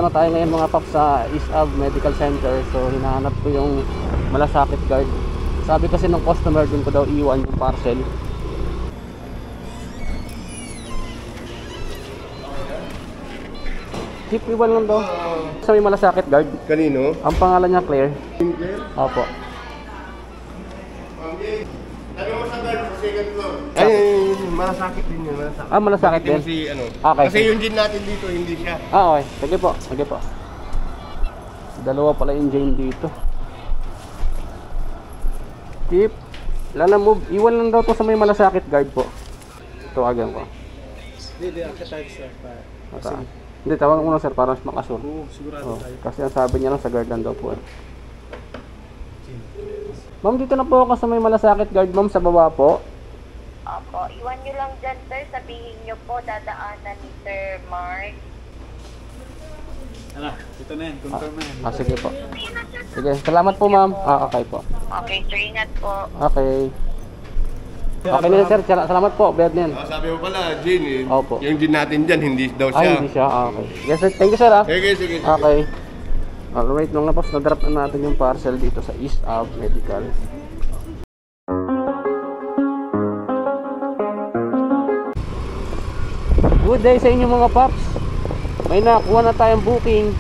nandito na tayo ngayon mga paps sa East-Av Medical Center. So hinahanap ko yung malasakit guard. Sabi kasi ng customer, dun ko daw iwan yung parcel. Keep iwan lang daw. Sa may malasakit guard. Kanino? Ang pangalan niya Claire. Claire? Opo. Lagi mo sa guard sa second floor. Ay, malasakit din yun. Malasakit. Ah, malasakit din? Si, ano. Okay. Kasi yung gin natin dito, hindi siya. Ah, okay. Sige po. Sige po. Dalawa pala yung Jane dito. Keep. Move. Iwan lang daw to sa may malasakit guard po. Tawagan ko. Hindi, akatag sir. Hindi, tawagan ko na sir para mas makasure. Oo, sigurado tayo. Kasi ang sabi niya lang sa guard lang daw po. Ma'am, dito na po ako sa may malasakit guard, ma'am, sa baba po. Opo, iwan nyo lang dyan, sir. Sabihin nyo po, dadaanan ni Sir Mark. Ano, ito na yan, confirm na yan. Sige po. Sige, salamat po ma'am. Okay po. Okay, sir, ingat po. Okay. Okay na sir, salamat po. Bayad na yan. Sabi mo pala, gin eh. Opo. Yung gin natin dyan, hindi daw siya. Ay, hindi siya. Okay. Yes sir, thank you sir ah. Sige. Okay. Alright, mga paps, na-drop na natin yung parcel dito sa East-Av Medical. Good day sa inyo mga paps. May nakuha na tayong booking.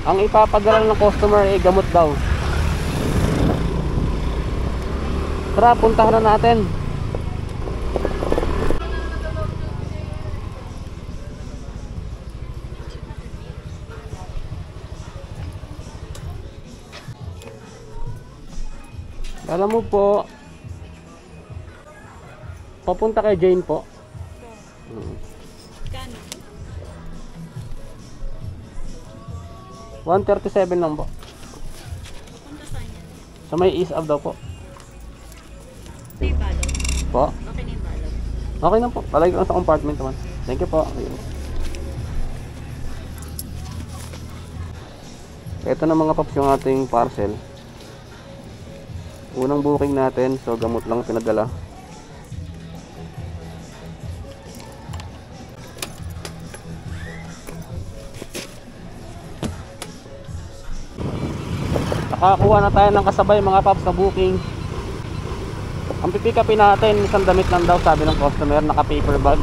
Ang ipapadala ng customer ay gamot daw. Tara, puntahan na natin. Alam mo po, papunta kay Jane po. Kano? 137 lang po. Punta saan yan? Sa may East-Av daw po. May balot. Po? Okay na yung balot. Okay na po. Palagi ko lang sa compartment naman. Thank you po. Ayun. Ito na mga paps yung ating parcel. Unang booking natin, so gamot lang pinadala. Nakakuha na tayo ng kasabay mga paps na booking. Ang pipikapin natin, isang damit lang daw sabi ng customer, naka paper bag.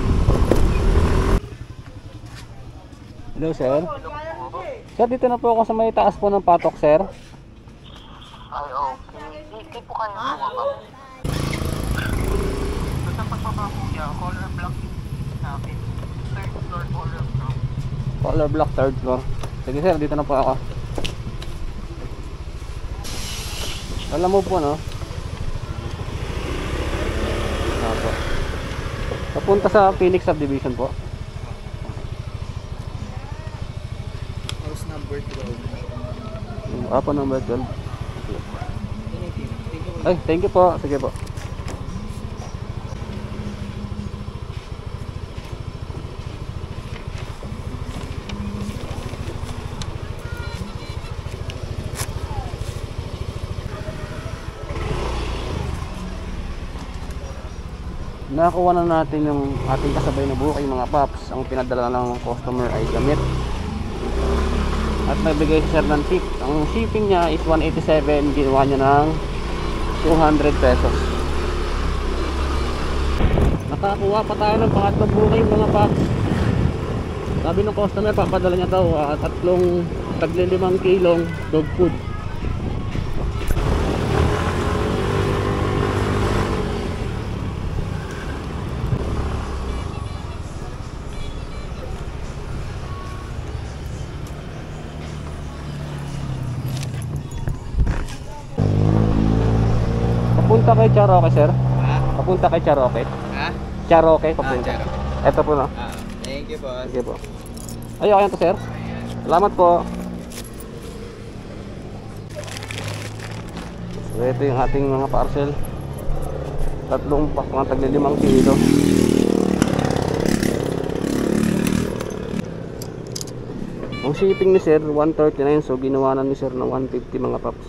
Hello sir. Sir, dito na po ako sa may taas po ng patok sir. Ay, okay. Hindi po kayo bumaba. Basta pagbaba po niya, color block namin. Third floor color block. Color block, third floor. Sige sir, dito na po ako. Alam mo po no? Opo. Papunta sa Phoenix Subdivision po. House number 12. Apo number 12. Ay, thank you po. Sige po. Nakakuha na natin yung ating kasabay na booking mga paps. Ang pinadala ng customer ay gamit. At nagbigay siya ng tip. Ang shipping niya is 187. Ginawa niya ng 200 pesos. Nakakuha pa tayo ng pangatlong booking mga paps. Sabi ng customer, papadala niya daw tatlong tagli 5 kilong dog food. Papunta kay Charoque sir. Papunta kay Charoque. Ha? Charoque papunta. Charoque. Ito po no. Thank you boss. Sige po. Ay, okay na to sir. Salamat po. So, ito yung ating mga parcel. Tatlong pack mga tagli 5 kilo. Ang shipping ni sir 139, so ginawa na ni sir ng 150 mga paps.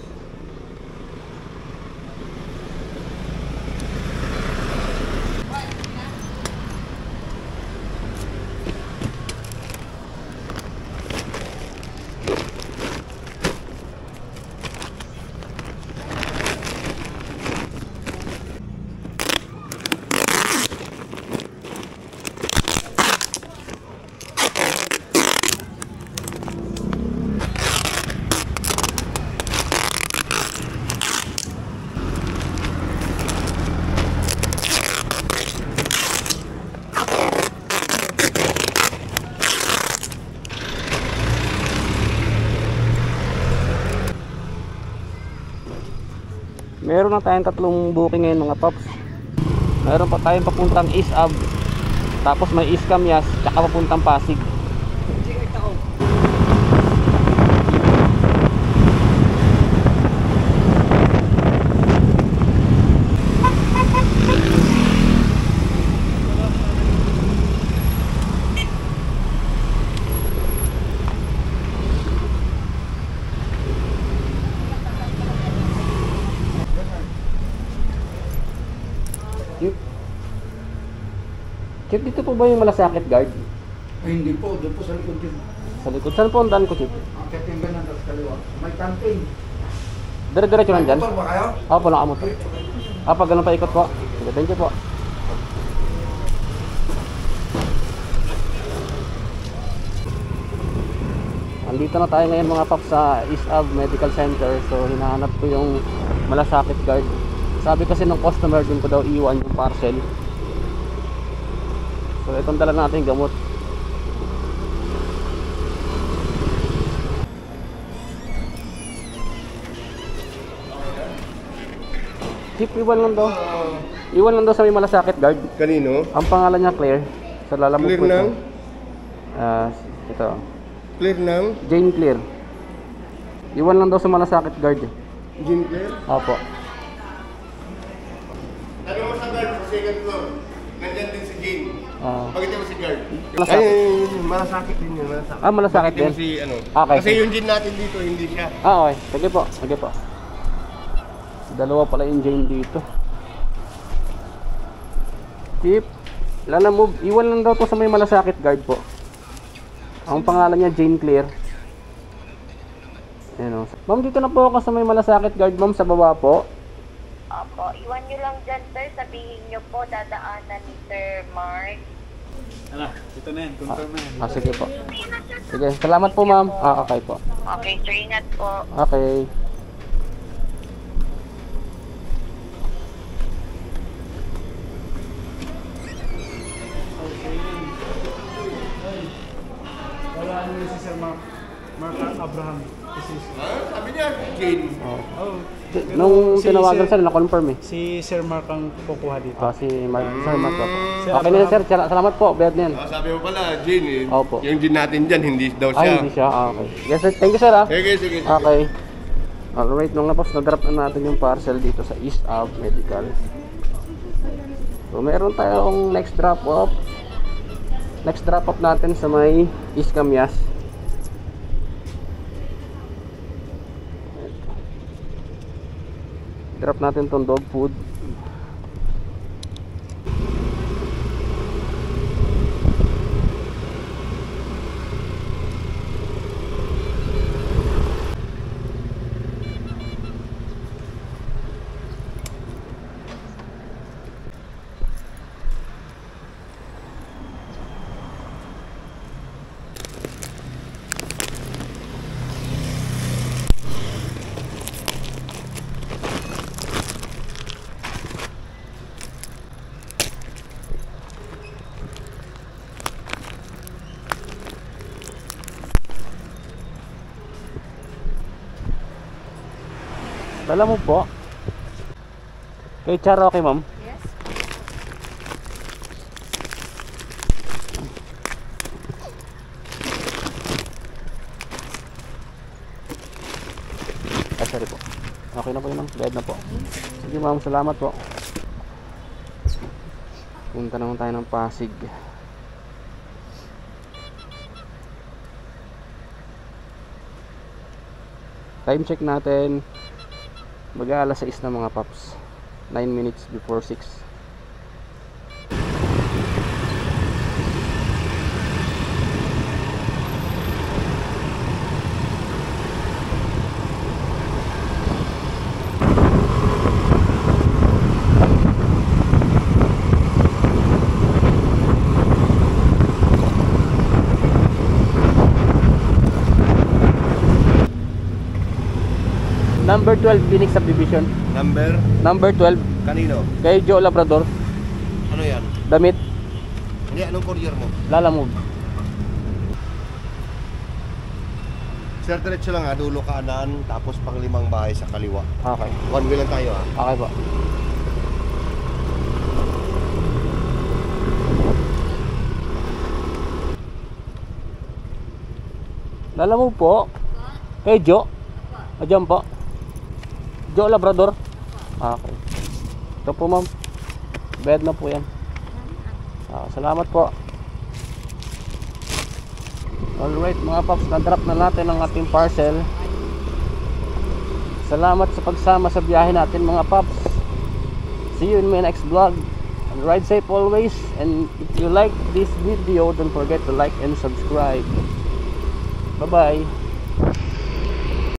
Meron na tayong tatlong booking ngayon mga paps. Meron pa tayong papuntang East Ave, tapos may East Camias, tsaka papuntang Pasig. Chip, dito po ba yung malasakit guard? Ay, hindi po. Doon po sa likod yun. Sa likod. Saan po ang daan ko, Chip? Akit yung ganun sa kaliwa. May campaign. Dire-diretso lang dyan? Motor ba kayo? Opo, nakamotor. Pag ganun pa ikot po. Sige, thank you po. Andito na tayo ngayon mga paps sa East Ave Medical Center. So hinahanap ko yung malasakit guard. Sabi kasi ng customer, din ko daw iwan yung parcel. So itong dala natin gamot. Chip, iwan lang daw. Iwan lang daw sa may malasakit guard. Kanino? Ang pangalan niya Claire. Sa lalamog Clear po ito. ng? Ito. Clear ng? Jane Clear. Iwan lang daw sa malasakit guard. Jean Claire? Opo. Sabi mo sa guard sa second floor. Nandyan din si Jean. Pagkita mo si guard. Malasakit. Ay, malasakit din yun. Malasakit. Malasakit din. Si, ano. Okay. Kasi yung Jean natin dito, hindi siya. Okay. Sige po. Sige po. Dalawa pala yung Jane dito. Chip. Lalamove. Iwan lang daw to sa may malasakit guard po. Ang pangalan niya Jane Clear. Ayan o. Ma'am, dito na po ako sa may malasakit guard, ma'am, sa baba po. Opo, iwan nyo lang dyan, sir. Sabihin nyo po, dadaanan ni Sir Mark. Ano, ito na yan. Confirm na yan. Sige po. Sige, salamat po ma'am. Okay po. Okay, sir. Ingat po. Okay. Wala ano si Sir Mark Abraham. Sabi niya, Jean. Oh, Nung tinawagan sir, na-confirm eh. si Sir Mark ang kukuha dito. Si Mark, Sir Mark po. Okay na sir, salamat po. Bayad na yan. Sabi mo pala, Jean eh. Opo. Yung Jean natin dyan, hindi daw siya. Ay, hindi siya. Okay. Yes sir, thank you sir ah. Sige, sige. Okay. Alright, nung napos, na-drop na natin yung parcel dito sa East Ave Medical. So, meron tayong next drop off. Next drop off natin sa may East Camias. Drop natin tong dog food. Dala mo po. Kay Charo, okay ma'am? Yes. Sorry po. Okay na po yun ma'am. Bayad na po. Sige ma'am, salamat po. Punta naman tayo ng Pasig. Time check natin. Mag-aalas 6 na mga paps. 9 minutes before 6. Number 12 Phoenix Subdivision. Number 12 Kanino? kay Joe Labrador. Ano yan? Damit. Hindi, anong courier mo? Lalamove. Sir, diretso lang ha, dulo kanan, tapos pang 5 bahay sa kaliwa. Okay. One way lang tayo ha. Okay po. Lala mo po? Kay Jo? Diyan po? Jo Labrador? Okay. Ito po ma'am. Bed na po yan. Salamat po. Alright mga paps, na-drop na natin ang ating parcel. Salamat sa pagsama sa biyahe natin mga paps. See you in my next vlog. And ride safe always. And if you like this video, don't forget to like and subscribe. Bye bye.